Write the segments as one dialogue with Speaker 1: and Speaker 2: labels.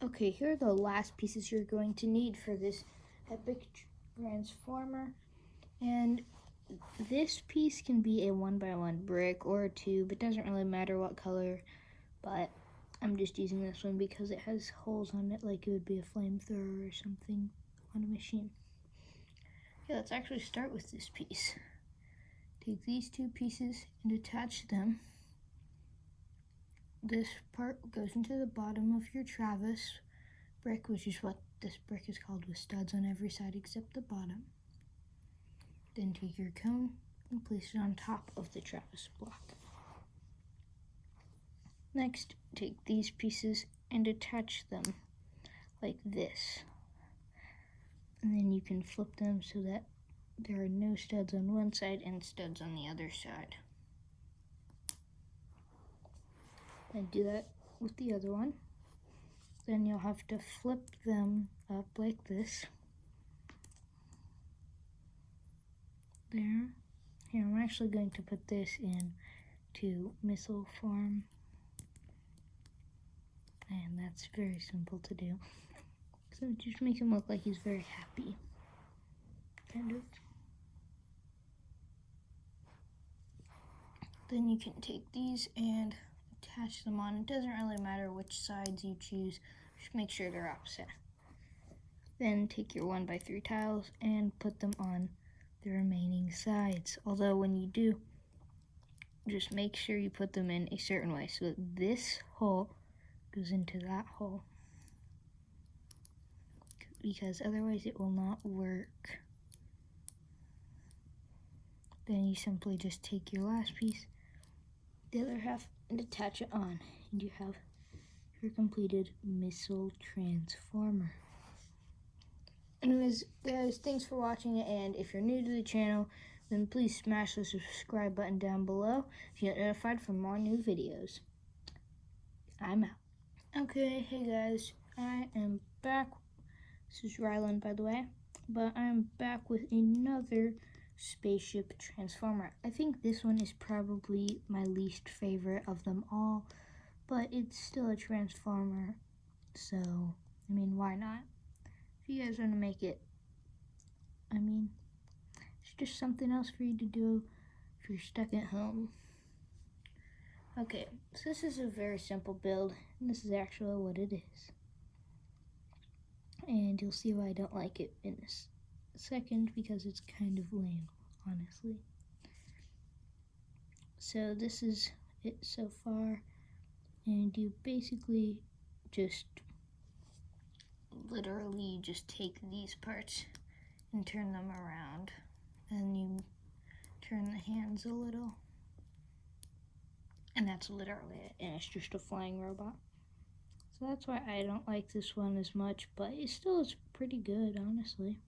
Speaker 1: Okay, here are the last pieces you're going to need for this epic transformer. And this piece can be a 1x1 brick or a tube. It doesn't really matter what color, but I'm just using this one because it has holes on it like it would be a flamethrower or something on a machine. Okay, let's actually start with this piece. Take these two pieces and attach them. This part goes into the bottom of your Travis brick, which is what this brick is called, with studs on every side except the bottom. Then take your cone and place it on top of the Travis block. Next, take these pieces and attach them like this. And then you can flip them so that there are no studs on one side and studs on the other side. And do that with the other one. Then you'll have to flip them up like this. There. Here, I'm actually going to put this in to missile form. And that's very simple to do. So just make him look like he's very happy. Kind of. Then you can take these and attach them on. It doesn't really matter which sides you choose, just make sure they're opposite. Then take your 1x3 tiles and put them on the remaining sides. Although when you do, just make sure you put them in a certain way so that this hole goes into that hole, because otherwise it will not work. Then you simply just take your last piece, the other half, and attach it on, and you have your completed missile transformer. Anyways, guys, thanks for watching it, and if you're new to the channel, then please smash the subscribe button down below to get notified for more new videos. I'm out. Okay, hey guys, I am back. This is Rylan, by the way, but I'm back with another spaceship transformer. I think this one is probably my least favorite of them all, but it's still a transformer, so, I mean, why not? If you guys want to make it, I mean, it's just something else for you to do if you're stuck at home. Okay, so this is a very simple build, and this is actually what it is. And you'll see why I don't like it in a second, because it's kind of lame, honestly. So this is it so far, and you basically just literally just take these parts and turn them around, and you turn the hands a little, and that's literally it, and it's just a flying robot. So that's why I don't like this one as much, but it still is pretty good, honestly.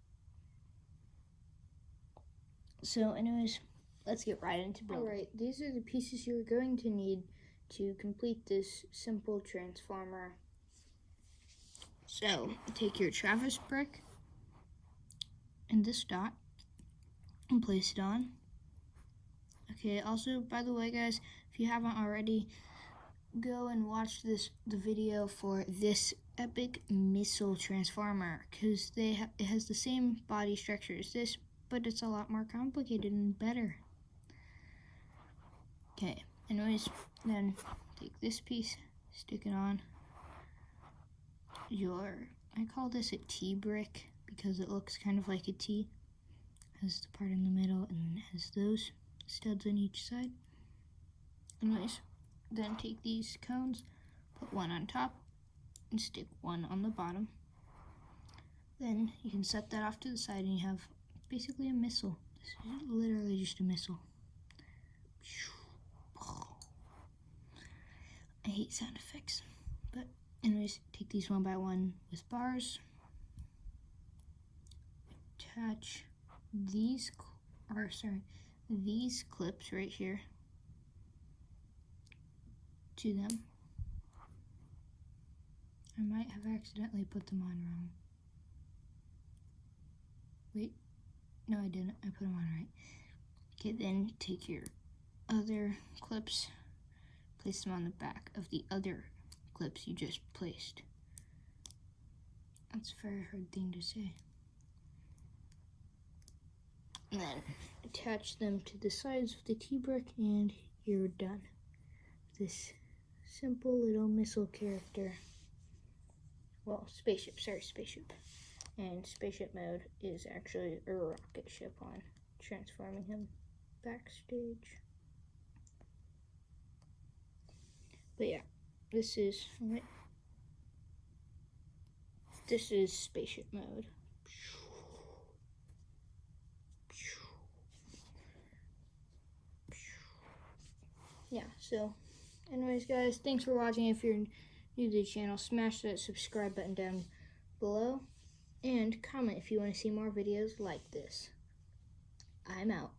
Speaker 1: So anyways, let's get right into building. Alright, these are the pieces you're going to need to complete this simple transformer. So, take your Travis brick and this dot and place it on. Okay, also, by the way, guys, if you haven't already, go and watch the video for this epic missile transformer, because it has the same body structure as this, but it's a lot more complicated and better. Okay, anyways, then take this piece, stick it on I call this a T brick because it looks kind of like a T. It has the part in the middle and it has those studs on each side. Anyways, then take these cones, put one on top, and stick one on the bottom. Then you can set that off to the side and you have basically a missile. This is literally just a missile. I hate sound effects, but anyways, take these one by one with bars. Attach these clips right here to them. I might have accidentally put them on wrong. Wait, no I didn't, I put them on right. Okay, then take your other clips, place them on the back of the other clips you just placed. That's a very hard thing to say. And then attach them to the sides of the T-brick and you're done. This simple little missile character. Well, spaceship, spaceship. And spaceship mode is actually a rocket ship on transforming him backstage. But yeah, this is spaceship mode. Yeah, so anyways guys, thanks for watching. If you're new to the channel, smash that subscribe button down below and comment if you want to see more videos like this. I'm out.